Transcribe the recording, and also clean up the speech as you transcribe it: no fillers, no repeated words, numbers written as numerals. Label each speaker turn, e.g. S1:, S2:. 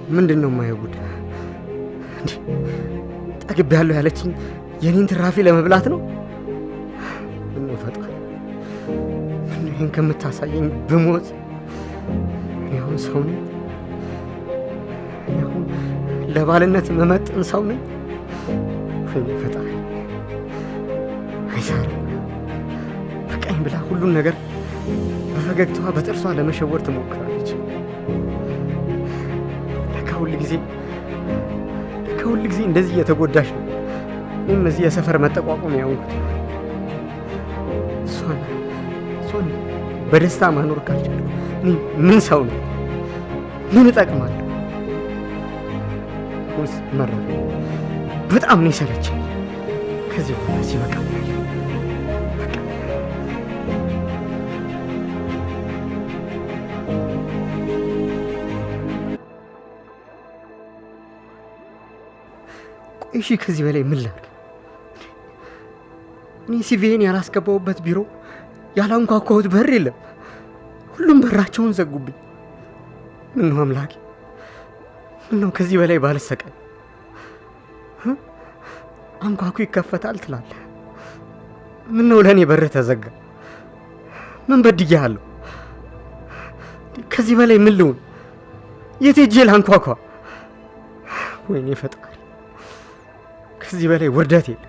S1: ምንድነው የማይውድ? ጠግቤያለሁ ያለችኝ የኔን ትራፊ ለመብላት ነው? ምን ፈጣሪ፣ ምን ይሄን ከምታሳየኝ ብሞት። ያውን ሰው ነኝ? ያውን ለባልነት መመጥን ሰው ነኝ? ፈጣሪ አይሳር በቃኝ ብላ ሁሉን ነገር በፈገግታዋ በጥርሷ ለመሸወር ትሞክራለች። ለካ ሁል ጊዜ እንደዚህ እየተጎዳሽ ነው። እኔም እዚህ የሰፈር መጠቋቋሚያ የሆንኩት እሷን በደስታ ማኖር ካልቻለሁ እኔ ምን ሰው ነው? ምን እጠቅማለሁ? ሁንስ መረር በጣም ነው የሰለቸኝ። ከዚህ በኋላ ሲበቃኛል። እሺ ከዚህ በላይ ምን ላድርግ? እኔ ሲቪዬን ያላስገባሁበት ቢሮ ያላንኳኳሁት በር የለም። ሁሉም በራቸውን ዘጉብኝ። ምን ነው አምላኬ፣ ምን ነው ከዚህ በላይ ባልሰቀል? አንኳኩ ይከፈታል ትላለህ። ምን ነው ለእኔ በር ተዘጋ? ምን በድያለሁ? ከዚህ በላይ ምን ልሁን? የት ሄጄ ላንኳኳ? ወይኔ ፈጣሪ፣ ከዚህ በላይ ውርደት የለም።